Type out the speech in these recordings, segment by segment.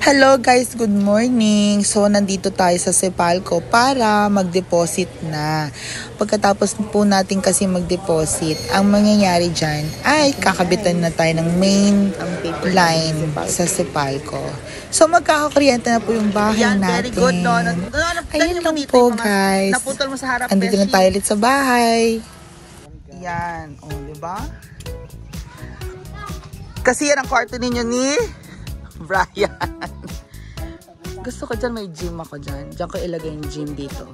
Hello guys, good morning. So nandito tayo sa Cepalco para mag-deposit na. Pagkatapos po natin kasi mag-deposit, ang mangyayari dyan ay kakabitan na tayo ng main line sa Cepalco. So magkakakuryente na po yung bahay natin. Very good, no? Ayun lang po guys. Naputol mo sa harap, andito na tayo ulit sa bahay. Yan, o, diba? Kasi yan ang kwarto ninyo ni Brian. Gusto ko dyan, may gym ako dyan. Diyan ko ilagay yung gym dito.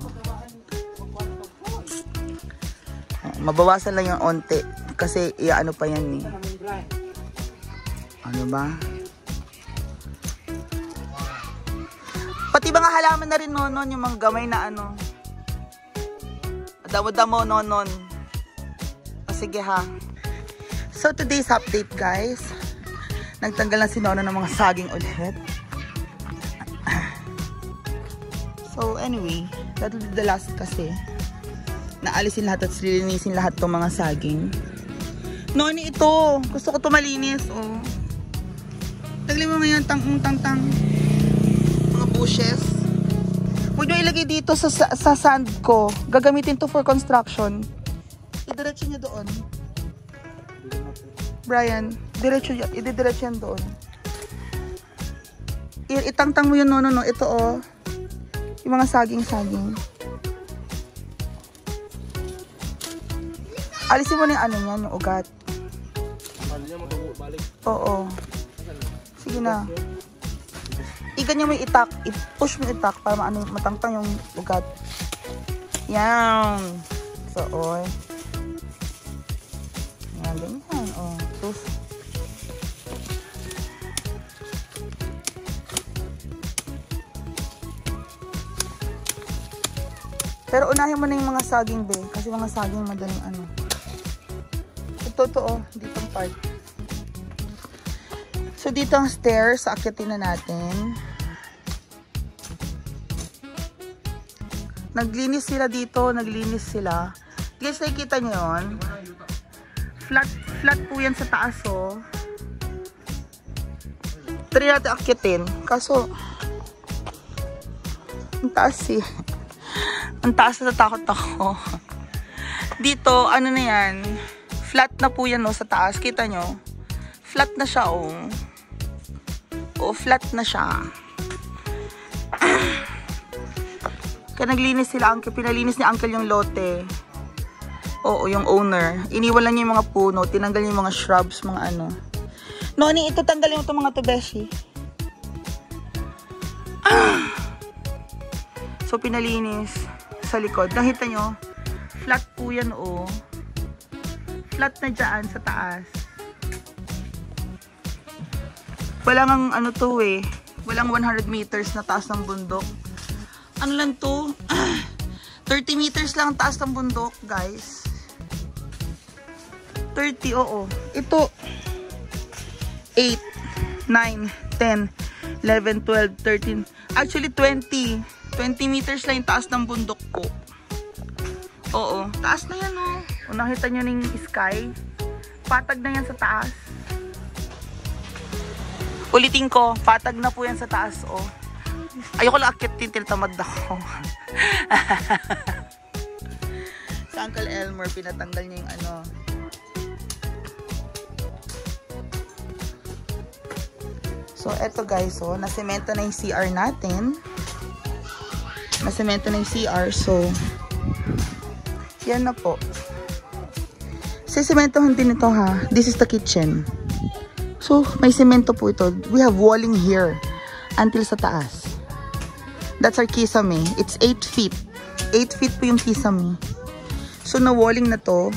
Mabawasan lang yung onte. Kasi ano pa yan eh. Ano ba? Pati mga halaman na rin nonon, yung mga gamay na ano. Damo-damo nonon. O sige ha. So today's update guys. Nagtanggal na si Nono ng mga saging ulit. So anyway, that will be the last kasi. Naalisin lahat at silinisin lahat tong mga saging. Noni, ito. Gusto ko ito malinis. Oh. Tagli mo yan, tang-tang. Mga bushes. Huwag nyo ilagay dito sa sand ko. Gagamitin to for construction. Idiretso nyo doon. Brian, ididiretso yan doon. Itangtang mo yun, no. Ito, oh. Yung mga saging-saging. Alisin mo na yung ano yan, yung ugat. Oo. Sige na. Iganyan mo yung itak. I-push mo yung itak para matangtang yung ugat. Yan. So, oh. Yan, ganyan. Oh. Pero unahin mo na yung mga saging, be. Kasi mga saging madaling ano. Ito, oh. Dito ang part. So, dito ang stairs. Akyatin na natin. Naglinis sila dito. Naglinis sila. Guys, nakikita nyo yun? Flat po yan sa taas, oh. Try natin akyatin. Kaso, ang taas eh. Ang taas na natakot ako. Dito, ano na yan. Flat na po yan, oh, sa taas. Kita nyo? Flat na siya, oh. Oh, flat na siya. Kaya naglinis sila, pinalinis ni Uncle yung lote. Oo, yung owner. Iniwan lang niya yung mga puno. Tinanggal niya yung mga shrubs, mga ano. Noni, ito tanggalin mo itong mga tubeshi. So, pinalinis sa likod. Nakita nyo? Flat po yan, oh. Flat na dyan sa taas. Walang ano to eh. Walang 100 meters na taas ng bundok. Ano lang to? 30 meters lang ang taas ng bundok, guys. 30, oo. Ito, 8, 9, 10, 11, 12, 13. Actually, 20. 20 meters lang yung taas ng bundok ko. Oo. Taas na yan, oh. O, nakita nyo na yung sky. Patag na yan sa taas. Ulitin ko. Patag na po yan sa taas, oh. Ayoko lang akitin till tamad ako. Sa Uncle Elmer, pinatanggal niya yung ano. So, eto guys, oh. Nasemento na yung CR natin. Nasemento na yung CR. So, yan na po. Sementohan din ito, ha. This is the kitchen. So, may semento po ito. We have walling here until sa taas. That's our kisame. It's 8 feet. 8 feet po yung kisame. So, na-walling na to.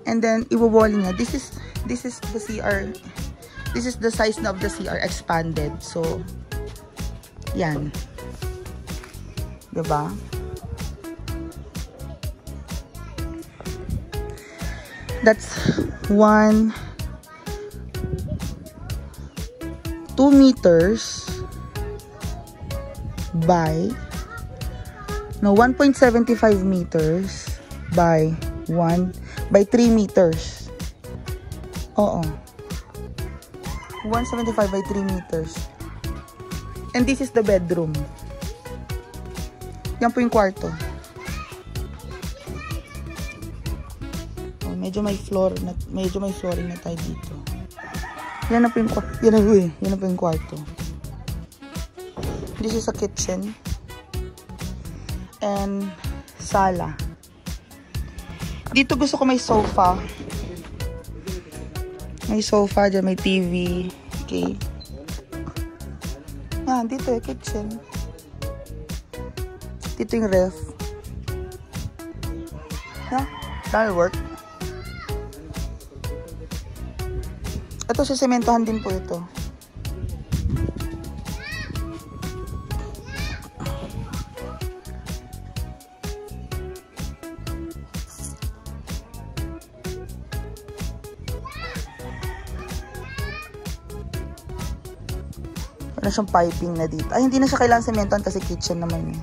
And then, iwa-walling na. This is the CR. This is the size na of the CR expanded. So, yan. Diba? That's 2 meters by 1.75 meters by 3 meters. Oo. 175 by 3 meters. And this is the bedroom. Yan po yung kwarto. Oh, medyo may flooring na tayo dito. Yan na po yung kwarto. Yan na po yung kwarto. This is a kitchen. And sala. Dito gusto ko may sofa. May sofa dyan, may TV. Okay. Dito yung kitchen. Dito yung ref. That'll work. Ito, sisementohan din po ito. Wala siyang piping na dito. Ay, hindi na siya kailangan sementohan kasi kitchen naman eh.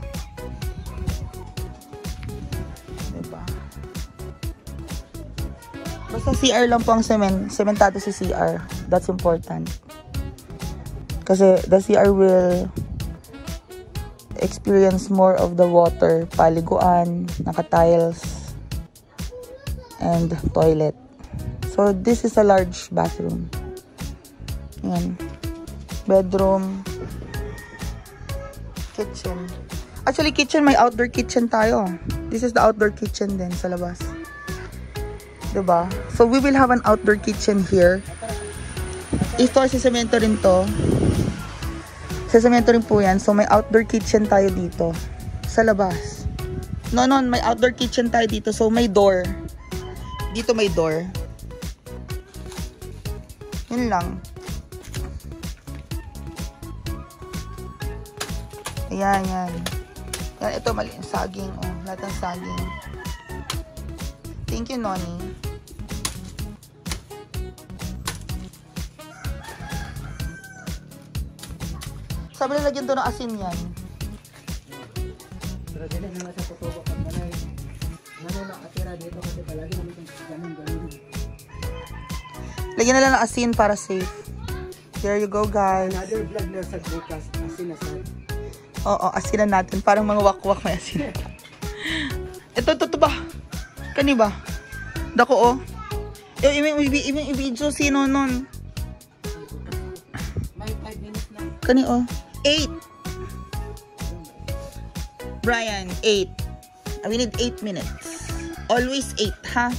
Diba? Basta CR lang po ang sementado si CR. That's important. Kasi the CR will experience more of the water, paliguan, naka-tiles, and toilet. So, this is a large bathroom. Yan. Bedroom, kitchen. Actually, kitchen, may outdoor kitchen tayo. This is the outdoor kitchen din sa labas. Diba? So, we will have an outdoor kitchen here. Ito, sisemento rin to. Sisemento rin po yan. So, may outdoor kitchen tayo dito. Sa labas. No, may outdoor kitchen tayo dito. So, may door. Dito may door. Yun lang. Ayan, yan. Yan, ito mali. Saging, oh. Lahat ng saging. Thank you, Noni. Sabi na lagyan doon ng asin yan. Pero din na sa tutubo pag manay. Nakatira dito kasi palagi naman ganun. Lagyan na lang ng asin para safe. There you go, guys. Another vlog na sa bukas. Asin na sa... Oo, asinan natin. Parang mga wakwak may asin. Ito ba? Kani ba? Dako, oh. Ibig i-video sino nun? May 5 minutes na. Kani, oh. 8. Brian, 8. We need 8 minutes. Always 8, ha?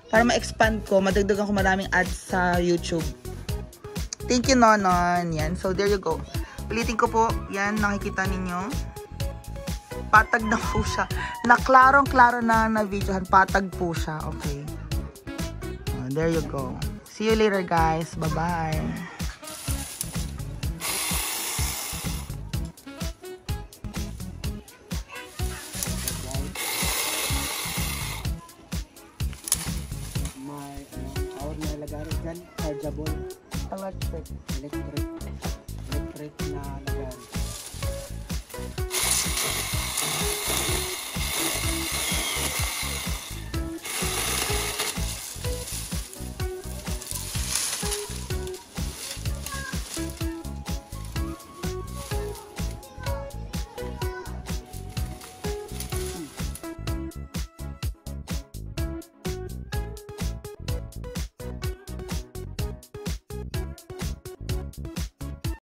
Para ma-expand ko, madagdagan ko maraming ads sa YouTube. Thank you, Nonon. Yan. So, there you go. Ulitin ko po, yan, nakikita ninyo. Patag na po siya. Naklarong-klaro na na-videohan. Patag po siya. Okay. There you go. See you later, guys. Bye-bye. May power na lagari dyan. Chargeable. Electric. Electric na lagari.